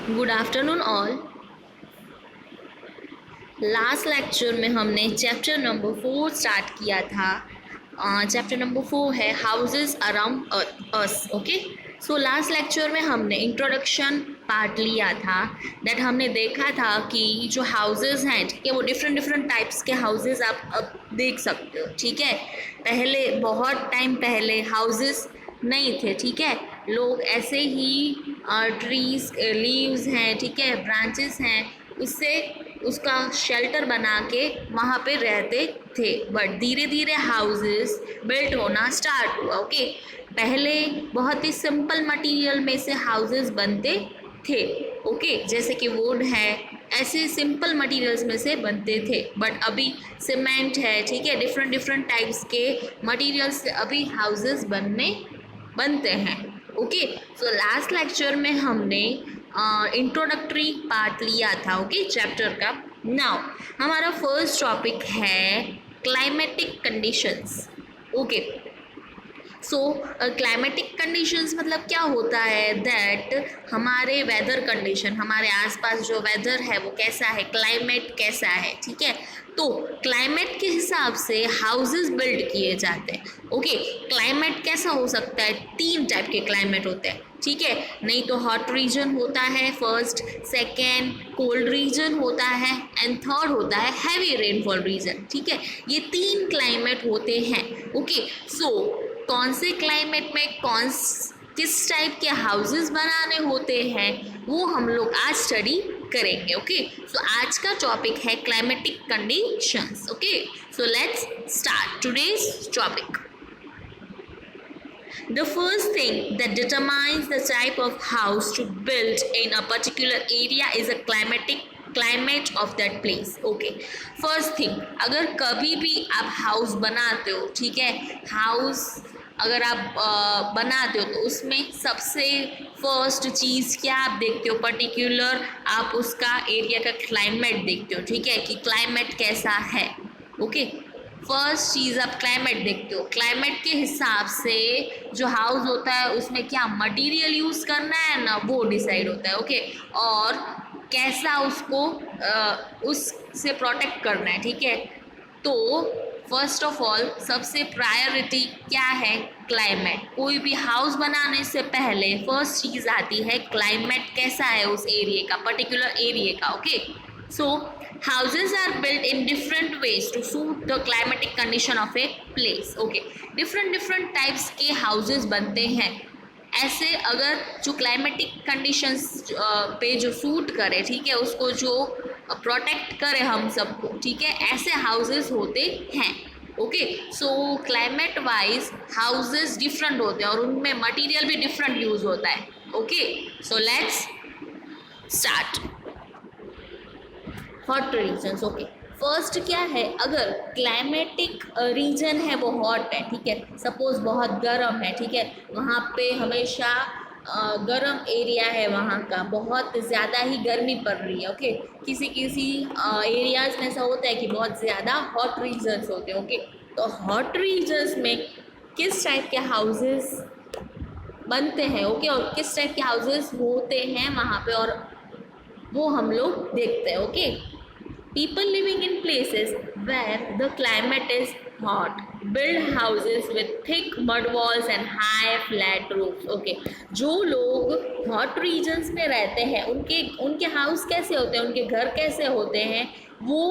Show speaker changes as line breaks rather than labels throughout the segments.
Good afternoon all. Last lecture में हमने chapter number 4 start किया था। चैप्टर नंबर 4 है houses around us. Okay, so last lecture में हमने इंट्रोडक्शन पार्ट लिया था। दैट हमने देखा था कि जो हाउसेस हैं, ठीक है, वो डिफरेंट डिफरेंट टाइप्स के हाउसेस आप अब देख सकते हो। ठीक है, पहले बहुत टाइम पहले हाउसेस नहीं थे। ठीक है, लोग ऐसे ही ट्रीज लीव्स हैं, ठीक है, ब्रांचेस हैं, उससे उसका शेल्टर बना के वहाँ पे रहते थे। बट धीरे धीरे हाउसेस बिल्ट होना स्टार्ट हुआ। ओके, पहले बहुत ही सिंपल मटेरियल में से हाउसेस बनते थे। ओके, जैसे कि वुड है, ऐसे सिंपल मटेरियल्स में से बनते थे। बट अभी सीमेंट है, ठीक है, डिफरेंट डिफरेंट टाइप्स के मटेरियल्स से अभी हाउसेस बनते हैं। ओके, सो लास्ट लेक्चर में हमने इंट्रोडक्टरी पार्ट लिया था। ओके, चैप्टर का। नाउ हमारा फर्स्ट टॉपिक है climatic conditions. Okay, so climatic conditions मतलब क्या होता है? दैट हमारे वेदर कंडीशन, हमारे आसपास जो वेदर है वो कैसा है, क्लाइमेट कैसा है। ठीक है, तो क्लाइमेट के हिसाब से हाउसेस बिल्ड किए जाते हैं। ओके, क्लाइमेट कैसा हो सकता है? 3 टाइप के क्लाइमेट होते हैं। ठीक है, नहीं तो हॉट रीजन होता है फर्स्ट, सेकेंड कोल्ड रीजन होता है, एंड थर्ड होता है हैवी रेनफॉल रीजन। ठीक है, ये 3 क्लाइमेट होते हैं। ओके, सो कौन से क्लाइमेट में किस टाइप के हाउसेस बनाने होते हैं वो हम लोग आज स्टडी करेंगे। ओके, सो आज का टॉपिक है climatic conditions. Okay, so let's start today's topic. The first thing that determines the type of house to build in a particular area is a climate of that place. Okay, first thing, अगर कभी भी आप house बनाते हो, ठीक है, house अगर आप बनाते हो तो उसमें सबसे फर्स्ट चीज़ क्या आप देखते हो? पर्टिकुलर आप उसका एरिया का क्लाइमेट देखते हो। ठीक है, कि क्लाइमेट कैसा है। ओके, फर्स्ट चीज़ आप क्लाइमेट देखते हो। क्लाइमेट के हिसाब से जो हाउस होता है उसमें क्या मटेरियल यूज़ करना है ना, वो डिसाइड होता है। ओके, और कैसा उसको उससे प्रोटेक्ट करना है। ठीक है, तो फर्स्ट ऑफ ऑल सबसे प्रायोरिटी क्या है? क्लाइमेट। कोई भी हाउस बनाने से पहले फर्स्ट चीज़ आती है क्लाइमेट कैसा है उस एरिया का, पर्टिकुलर एरिया का। Okay, so houses are built in different ways to suit the climatic condition of a place. Okay, different types के houses बनते हैं। ऐसे अगर जो क्लाइमेटिक कंडीशंस पे जो सूट करे, ठीक है, उसको जो प्रोटेक्ट करे हम सबको, ठीक है, ऐसे हाउसेस होते हैं। ओके, सो क्लाइमेट वाइज हाउसेस डिफरेंट होते हैं और उनमें मटेरियल भी डिफरेंट यूज होता है। Okay, so let's start. Hot regions. Okay, first क्या है? अगर क्लाइमेटिक रीजन है वो हॉट है, ठीक है, सपोज बहुत गर्म है, ठीक है, वहाँ पे हमेशा गर्म एरिया है, वहाँ का बहुत ज़्यादा ही गर्मी पड़ रही है। ओके, किसी किसी एरियाज में ऐसा होता है कि बहुत ज़्यादा हॉट रीजन्स होते हैं। ओके, तो हॉट रीजन्स में किस टाइप के हाउसेस बनते हैं? ओके, और किस टाइप के हाउसेस होते हैं वहाँ पे, और वो हम लोग देखते हैं। Okay, people living in places where the climate is hot build houses with thick mud walls and high flat roofs. Okay, जो लोग hot regions में रहते हैं उनके हाउस कैसे होते हैं, उनके घर कैसे होते हैं? वो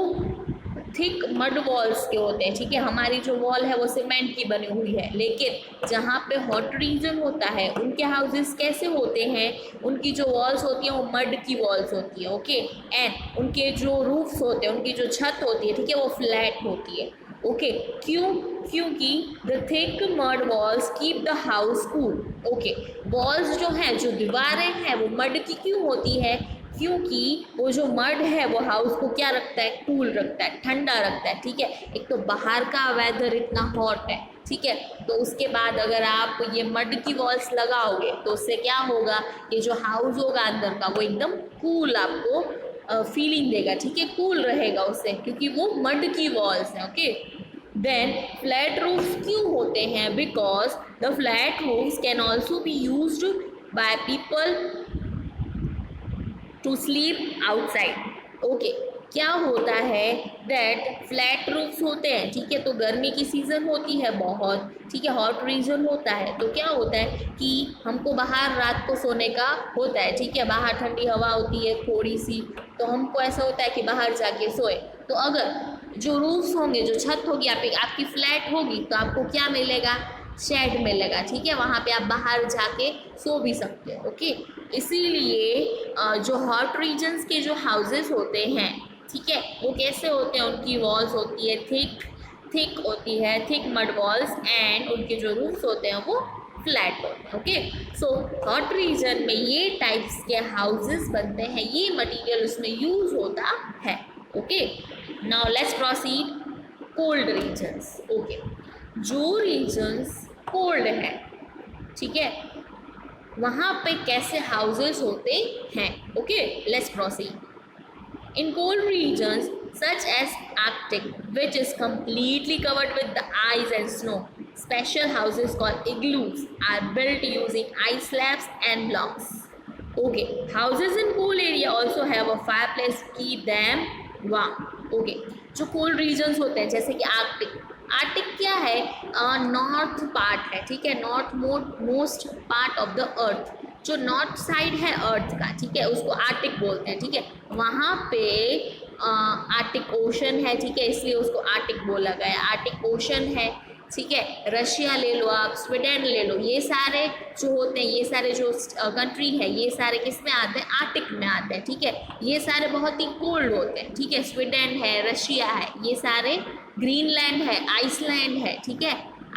थिक मड वॉल्स के होते हैं। ठीक है, हमारी जो वॉल है वो सीमेंट की बनी हुई है, लेकिन जहाँ पे हॉट रीजन होता है उनके हाउसेस कैसे होते हैं? उनकी जो वॉल्स होती हैं वो मड की वॉल्स होती है। ओके, एंड उनके जो रूफ्स होते हैं, उनकी जो छत होती है, ठीक है, वो फ्लैट होती है। ओके, क्योंकि the thick mud walls keep the house cool. Okay, walls जो हैं, जो दीवारें हैं, वो मड की क्यों होती है? क्योंकि वो जो मड है वो हाउस को क्या रखता है? कूल रखता है, ठंडा रखता है। ठीक है, एक तो बाहर का वेदर इतना हॉट है, ठीक है, तो उसके बाद अगर आप ये मड की वॉल्स लगाओगे तो उससे क्या होगा? ये जो हाउस होगा अंदर का वो एकदम कूल आपको फीलिंग देगा। ठीक है, कूल रहेगा उससे, क्योंकि वो मड की वॉल्स हैं। ओके, देन फ्लैट रूफ्स क्यों होते हैं? Because the flat roofs can also be used by people to sleep outside. Okay, क्या होता है दैट फ्लैट रूफ्स होते हैं, ठीक है, तो गर्मी की सीज़न होती है बहुत, ठीक है, हॉट रीजन होता है, तो क्या होता है कि हमको बाहर रात को सोने का होता है, ठीक है, बाहर ठंडी हवा होती है थोड़ी सी, तो हमको ऐसा होता है कि बाहर जाके सोए। तो अगर जो रूफ्स होंगे, जो छत होगी आपकी फ्लैट होगी, तो आपको क्या मिलेगा, शेड मिलेगा, ठीक है, वहाँ पे आप बाहर जाके सो भी सकते हो। ओके, इसीलिए जो हॉट रीजन्स के जो हाउसेस होते हैं, ठीक है, वो कैसे होते हैं, उनकी वॉल्स होती है थिक होती है, थिक मड वॉल्स, एंड उनके जो रूफ्स होते हैं वो फ्लैट होते हैं। ओके, सो हॉट रीजन में ये टाइप्स के हाउसेस बनते हैं, ये मटेरियल उसमें यूज होता है। Okay, now let's proceed cold regions. Okay, जो रीजन्स कोल्ड है, ठीक है, वहाँ पे कैसे हाउसेस होते हैं। Okay, let's proceed. In cold regions such as Arctic, which is completely covered with the ice and snow, special houses called igloos are built using ice slabs and blocks. Okay, houses in cold area also have a fireplace to keep them warm. Okay, जो cold regions होते हैं जैसे कि Arctic क्या है, north part है, ठीक है, north most part of the earth, जो नॉर्थ साइड है अर्थ का, ठीक है, उसको आर्टिक बोलते हैं, ठीक है, वहाँ पे आर्टिक ओशन है, ठीक है, इसलिए उसको आर्टिक बोला गया, आर्टिक ओशन है, ठीक है। रशिया ले लो आप, स्वीडन ले लो, ये सारे जो होते हैं, ये सारे जो कंट्री है, ये सारे किस में आते हैं, आर्टिक में आते हैं, ठीक है, ये सारे बहुत ही कोल्ड होते हैं, ठीक है, स्वीडन है, रशिया है, ये सारे, ग्रीनलैंड है, आइसलैंड है, ठीक है,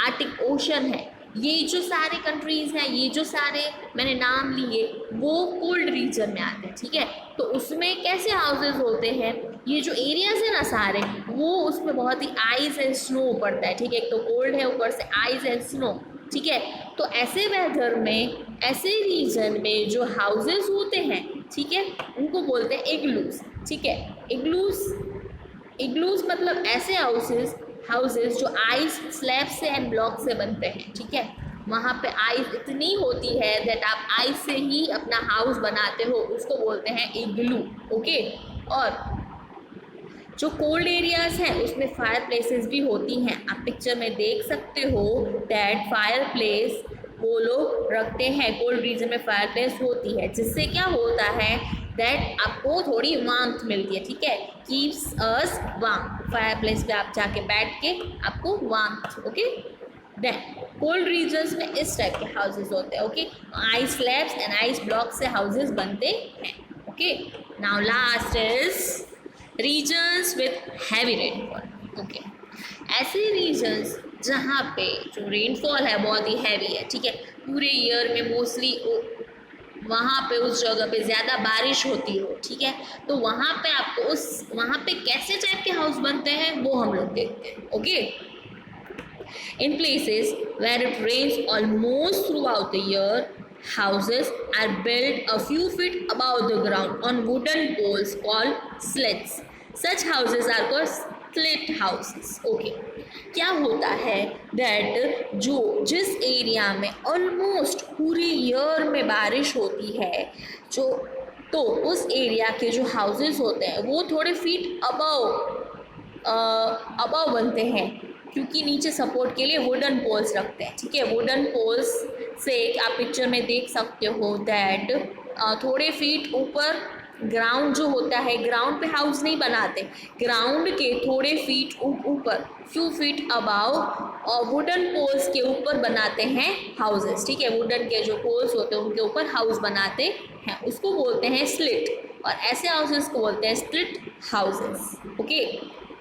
आर्टिक ओशन है, ये जो सारे कंट्रीज़ हैं, ये जो सारे मैंने नाम लिए वो कोल्ड रीजन में आते हैं, ठीक है। तो उसमें कैसे हाउसेस होते हैं, ये जो एरियाज है ना सारे, वो उसमें बहुत ही आइस एंड स्नो पड़ता है, ठीक है, एक तो कोल्ड है, ऊपर से आइस एंड स्नो, ठीक है। तो ऐसे वेदर में, ऐसे रीजन में जो हाउसेस होते हैं, ठीक है, उनको बोलते हैं इग्लूज, ठीक है। इग्लूज मतलब ऐसे हाउसेस जो आइस स्लैब से एंड ब्लॉक से बनते हैं, ठीक है, वहाँ पे आइस इतनी होती है दैट आप आइस से ही अपना हाउस बनाते हो, उसको बोलते हैं इग्लू। ओके, और जो कोल्ड एरियाज हैं उसमें फायर प्लेसेस भी होती हैं, आप पिक्चर में देख सकते हो दैट फायर प्लेस वो लोग रखते हैं, कोल्ड रीजन में फायर प्लेस होती है, जिससे क्या होता है दैट आपको थोड़ी वार्मथ मिलती है, ठीक है, keeps us warm, fireplace पे आप जाके बैठ के आपको warmth. Okay, then cold regions में इस टाइप के हाउसेस होते हैं। Okay, ice slabs and ice block से हाउसेस बनते हैं। Okay, now last is regions with heavy rainfall. Okay, ऐसे रीजन्स जहाँ पे जो रेनफॉल है बहुत ही हैवी है, ठीक है, पूरे ईयर में मोस्टली वहाँ पे उस जगह पे ज़्यादा बारिश होती हो, ठीक है, तो वहाँ पे आपको वहाँ पे कैसे टाइप के हाउस बनते हैं वो हम लोग देखते हैं। Okay, in places where it rains almost throughout the year, houses are built a few feet above the ground on wooden poles called slits. Such houses are called slit houses. Okay, क्या होता है that जिस area में almost पूरे year में बारिश होती है, तो उस एरिया के जो हाउसेस होते हैं वो थोड़े फीट अबव बनते हैं, क्योंकि नीचे सपोर्ट के लिए वुडन पोल्स रखते हैं, ठीक है। वुडन पोल्स से आप पिक्चर में देख सकते हो दैट थोड़े फीट ऊपर ग्राउंड जो होता है, ग्राउंड पे हाउस नहीं बनाते, ग्राउंड के थोड़े फीट ऊपर, फ्यू फीट अबाव, और वुडन पोल्स के ऊपर बनाते हैं हाउसेस, ठीक है। वुडन के जो पोल्स होते हैं उनके ऊपर हाउस बनाते हैं, उसको बोलते हैं स्लिट, और ऐसे हाउसेस को बोलते हैं slit houses. Okay,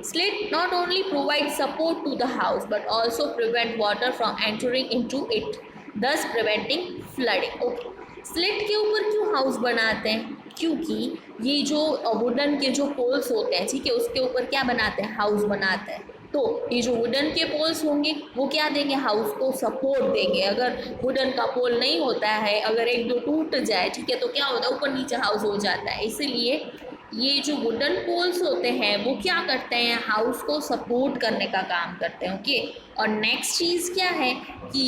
slit not only provide support to the house but also prevent water from entering into it, thus preventing flooding. Okay, slit के ऊपर क्यों हाउस बनाते हैं, क्योंकि ये जो वुडन के जो पोल्स होते हैं, ठीक है, उसके ऊपर क्या बनाते हैं, हाउस बनाते हैं। तो ये जो वुडन के पोल्स होंगे वो क्या देंगे, हाउस को सपोर्ट देंगे। अगर वुडन का पोल नहीं होता है, अगर एक दो टूट जाए, ठीक है, तो क्या होता है, ऊपर नीचे हाउस हो जाता है। इसीलिए ये जो वुडन पोल्स होते हैं वो क्या करते हैं, हाउस को सपोर्ट करने का काम करते हैं। ओके, और नेक्स्ट चीज़ क्या है कि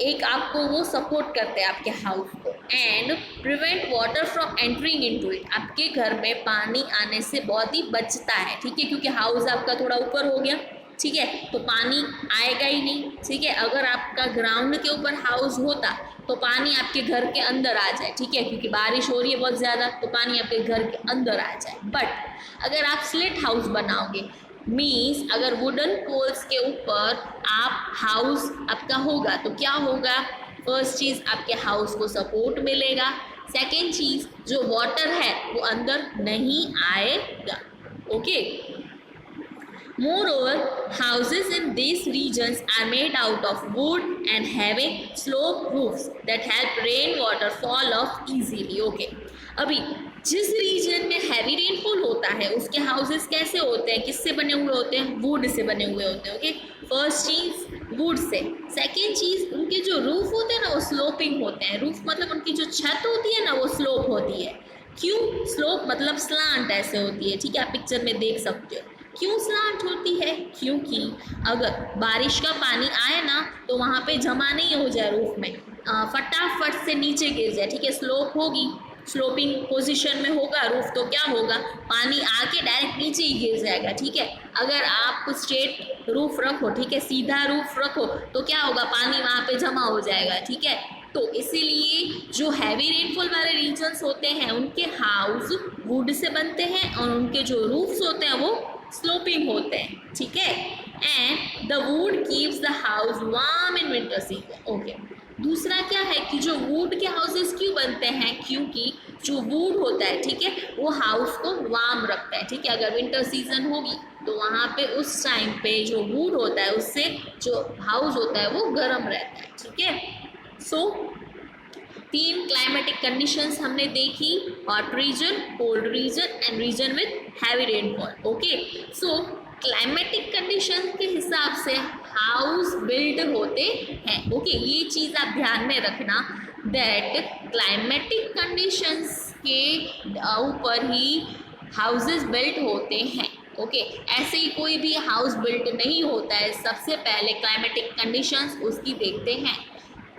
एक आपको वो सपोर्ट करते हैं आपके हाउस को, and prevent water from entering into it. आपके घर में पानी आने से बहुत ही बचता है, ठीक है, क्योंकि हाउस आपका थोड़ा ऊपर हो गया, ठीक है, तो पानी आएगा ही नहीं, ठीक है। अगर आपका ग्राउंड के ऊपर हाउस होता तो पानी आपके घर के अंदर आ जाए, ठीक है, क्योंकि बारिश हो रही है बहुत ज़्यादा तो पानी आपके घर के अंदर आ जाए। बट अगर आप स्लिट हाउस बनाओगे, मीन्स अगर वुडन पोल्स के ऊपर आप हाउस आपका होगा तो क्या होगा, फर्स्ट चीज़ आपके हाउस को सपोर्ट मिलेगा, सेकेंड चीज़ जो वाटर है वो अंदर नहीं आएगा, okay. Moreover, houses in these regions are made out of wood and having sloped roofs that help rainwater fall off easily. Okay. अभी जिस रीजन में हैवी रेनफॉल होता है उसके हाउसेस कैसे होते हैं, किससे बने हुए होते हैं, वुड से बने हुए होते हैं, ओके। फर्स्ट चीज वुड से, सेकेंड चीज उनके जो रूफ होते हैं ना वो स्लोपिंग होते हैं। रूफ मतलब उनकी जो छत होती है ना वो स्लोप होती है। क्यों स्लोप मतलब स्लांट ऐसे होती है, ठीक है, आप पिक्चर में देख सकते हो। क्यों स्लांट होती है, क्योंकि अगर बारिश का पानी आए ना तो वहाँ पे जमा नहीं हो जाए रूफ में, फटाफट से नीचे गिर जाए, ठीक है। स्लोप होगी, स्लोपिंग पोजीशन में होगा रूफ तो क्या होगा, पानी आके डायरेक्ट नीचे ही गिर जाएगा, ठीक है। अगर आप स्ट्रेट रूफ रखो, ठीक है, सीधा रूफ रखो तो क्या होगा, पानी वहाँ पे जमा हो जाएगा, ठीक है। तो इसीलिए जो हैवी रेनफॉल वाले रीजन्स होते हैं उनके हाउस वुड से बनते हैं और उनके जो रूफ्स होते हैं वो स्लोपिंग होते हैं, ठीक है। And the wood keeps the house warm in winter season, okay. दूसरा क्या है कि जो वुड के हाउसेस क्यों बनते हैं, क्योंकि जो वुड होता है, ठीक है, वो हाउस को वार्म रखता है, ठीक है। अगर विंटर सीजन होगी तो वहाँ पे उस टाइम पे जो वुड होता है उससे जो हाउस होता है वो गर्म रहता है, ठीक है। सो 3 क्लाइमेटिक कंडीशंस हमने देखी, hot region, cold region and region with heavy rainfall, okay. So climatic condition के हिसाब से हाउस बिल्ड होते हैं, ओके। ये चीज़ आप ध्यान में रखना दैट क्लाइमेटिक कंडीशंस के ऊपर ही हाउसेस बिल्ड होते हैं, ओके। ऐसे ही कोई भी हाउस बिल्ड नहीं होता है, सबसे पहले क्लाइमेटिक कंडीशंस उसकी देखते हैं,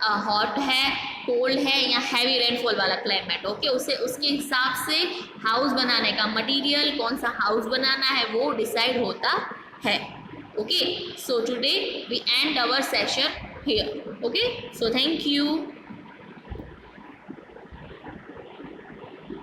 हॉट है, कोल्ड है या हैवी रेनफॉल वाला क्लाइमेट, ओके। उसे उसके हिसाब से हाउस बनाने का मटेरियल, कौन सा हाउस बनाना है वो डिसाइड होता है, okay. So today we end our session here, okay. So thank you.